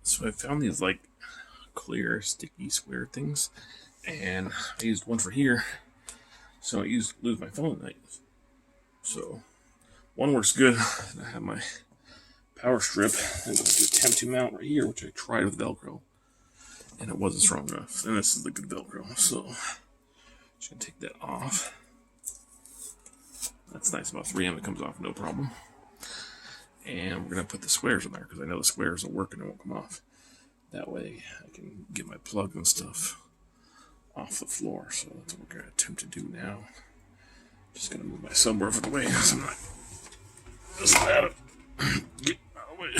So I found these like clear sticky square things, and I used one for here, so I lose my phone at night. So one works good. And I have my power strip. I'm going to attempt to mount right here, which I tried with Velcro, and it wasn't strong enough. And this is the good Velcro, so just gonna take that off. That's nice, about 3M it comes off, no problem. And we're gonna put the squares in there because I know the squares will work and it won't come off. That way I can get my plug and stuff off the floor. So that's what we're gonna attempt to do now. Just gonna move my subwoofer away because I'm not just let it get out of the way.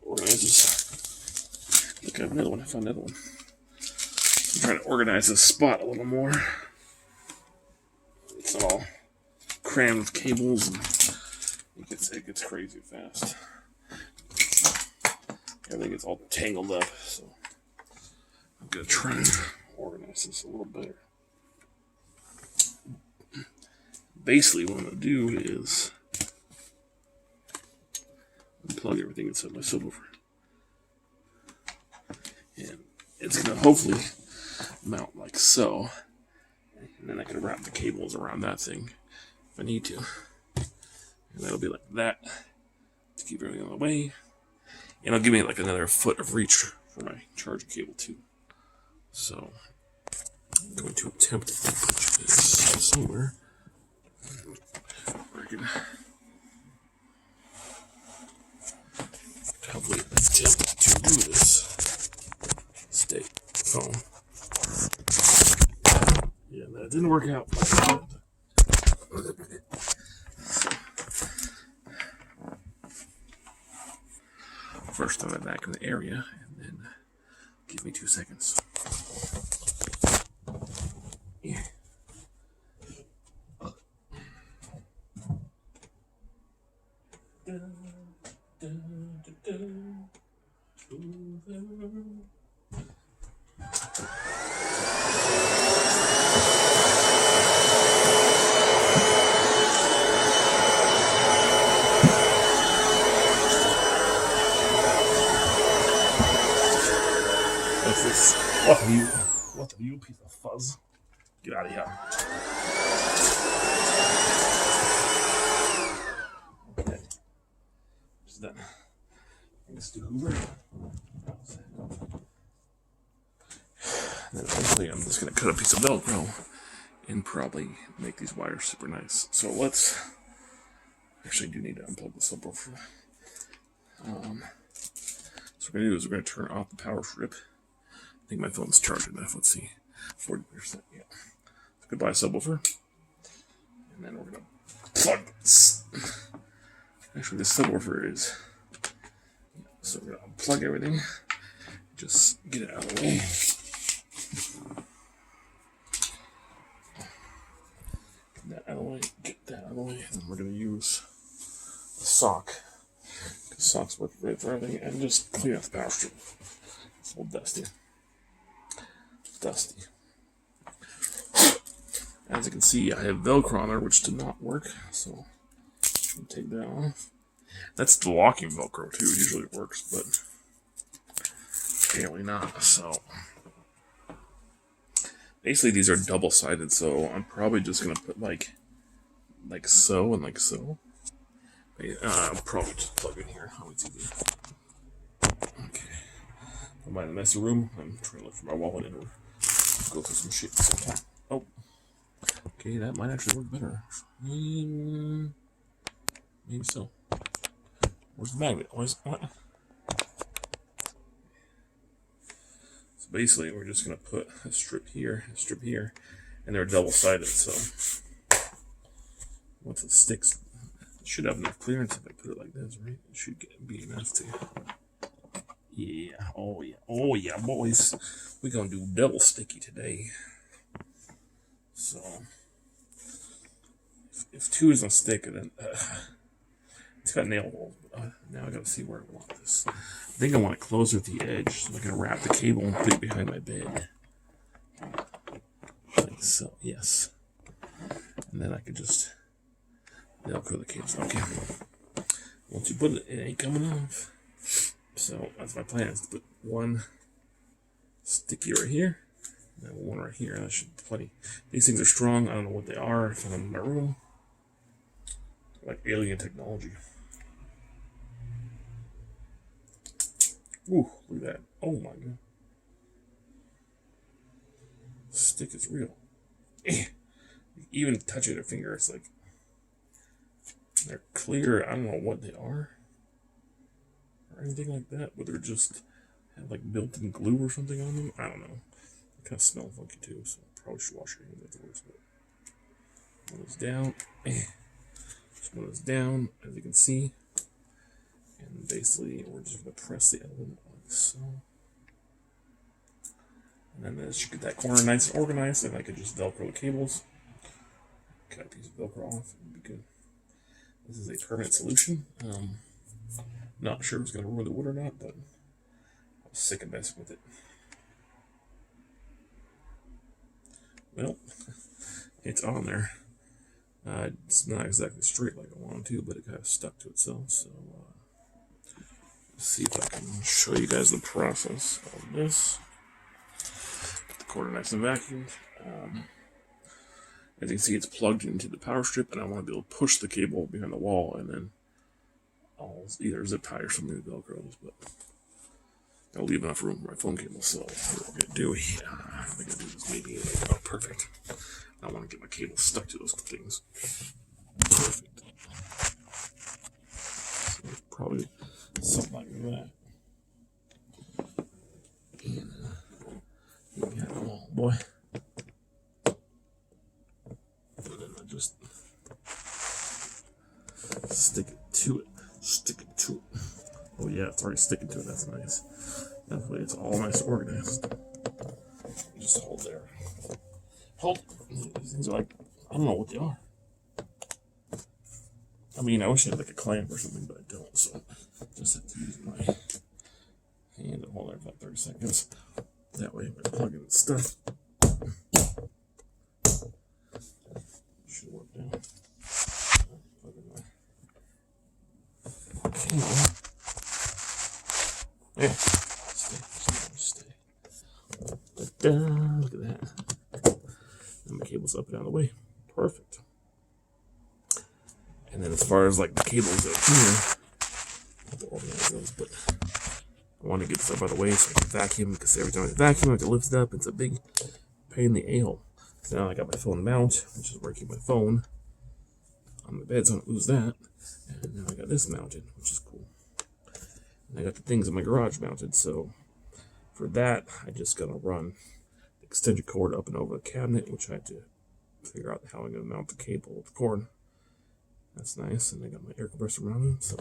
Organize this. Look, I have another one. I found another one. I'm trying to organize this spot a little more. It's all crammed with cables and it gets crazy fast. Everything gets all tangled up, so I'm gonna try and organize this a little better. Basically, what I'm gonna do is unplug everything inside my subwoofer, and it's gonna hopefully mount like so, and then I can wrap the cables around that thing if I need to, and that'll be like that to keep everything on the way, and it'll give me like another foot of reach for my charging cable too. So I'm going to attempt to put this somewhere where I can hopefully attempt to do this. Stay phone. Yeah, that didn't work out. First, throw it back in the area, and then give me 2 seconds. Yeah. What's this? What are you, piece of fuzz? Get out of here. Okay. Just done. Let's do Hoover. And then eventually I'm just going to cut a piece of Velcro and probably make these wires super nice. So let's... Actually, I do need to unplug the subwoofer. So what we're going to do is we're going to turn off the power strip. I think my phone's charged enough. Let's see. 40%. Yeah. Goodbye, subwoofer. And then we're going to plug this. Actually, this subwoofer is... So we're going to unplug everything. Just get it out of the way. Get that out of the way. Get that out of the way. And then we're going to use a sock. The socks work great for everything. And just clean out the power strip. It's a little dusty. As you can see, I have Velcro on there, which did not work, so I'm gonna take that off. That's the locking Velcro too. It usually works, but apparently not. So basically, these are double-sided, so I'm probably just gonna put like so and like so. I'll probably just plug in here. How it's easy. Okay. I'm in a messy room. I'm trying to look for my wallet and go through some shit. Oh. Okay, that might actually work better. Maybe so. Where's the magnet? What? So basically, we're just going to put a strip here, and they're double-sided, so once it sticks, it should have enough clearance if I put it like this, right? It should be enough to... Yeah, oh yeah, boys. We're going to do double sticky today. So, if 2 isn't stick, then it's got nail holes. But now I got to see where I want this. I think I want it closer at the edge, so I can wrap the cable and put it behind my bed. Like so, yes. And then I could just Velcro the cables. Okay. once you put it, it ain't coming off. So that's my plan, is to put one sticky right here, and then one right here, and that should be plenty. These things are strong. I don't know what they are. I found them in my room. Like alien technology. Ooh, look at that. Oh my god. Stick is real. Even touching their finger, it's like they're clear. I don't know what they are or anything like that, but they're just have like built-in glue or something on them. I don't know. They kind of smell funky too, so I probably should wash your hands afterwards. But one is down. This one is down, as you can see. And basically, we're just going to press the element like so. And then this should get that corner nice and organized, and I could just Velcro the cables. Cut a piece of Velcro off, it would be good. This is a permanent solution. Not sure if it's going to ruin the wood or not, but I was sick of messing with it. Well, it's on there. It's not exactly straight like I wanted to, but it kind of stuck to itself. So let's see if I can show you guys the process of this. Put the cord nice and vacuumed. As you can see, it's plugged into the power strip, and I want to be able to push the cable behind the wall, and then I'll either zip tie or something with Velcros, but I'll leave enough room for my phone cable. So what we're gonna do here, I think I'll do this maybe like, oh, perfect. I want to get my cable stuck to those things. Perfect. So probably something like that. And you got them all, boy. And then I just stick it to it. Stick it to it. Oh yeah, it's already sticking to it. That's nice. That way it's all nice organized. Just hold there. Hold. These things are like, I don't know what they are. I mean, I wish I had like a clamp or something, but I don't. So I just have to use my hand and hold there for like 30 seconds. That way, when I plug in the stuff, should work now. Plug in my cable. Yeah, stay. Look at that. And my cable's up and out of the way. Perfect. And then as far as like the cables out here, I have to organize those, but I want to get this up out of the way so I can vacuum, because every time I vacuum, I have to lift it up. It's a big pain in the ale. So now I got my phone mount, which is where I keep my phone on the bed so I don't lose that. And now I got this mounted, which is cool. And I got the things in my garage mounted, so for that, I just gotta run the extension cord up and over the cabinet, which I had to figure out how I'm gonna mount the cable with the cord. That's nice, and I got my air compressor mounted, so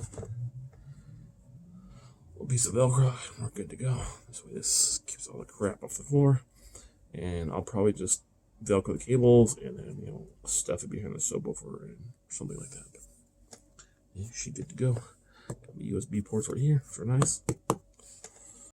a piece of Velcro, and we're good to go. This way this keeps all the crap off the floor, and I'll probably just Velcro the cables and then, you know, stuff it behind the subwoofer and something like that. But yeah, she good to go. Got the USB ports right here, which are nice.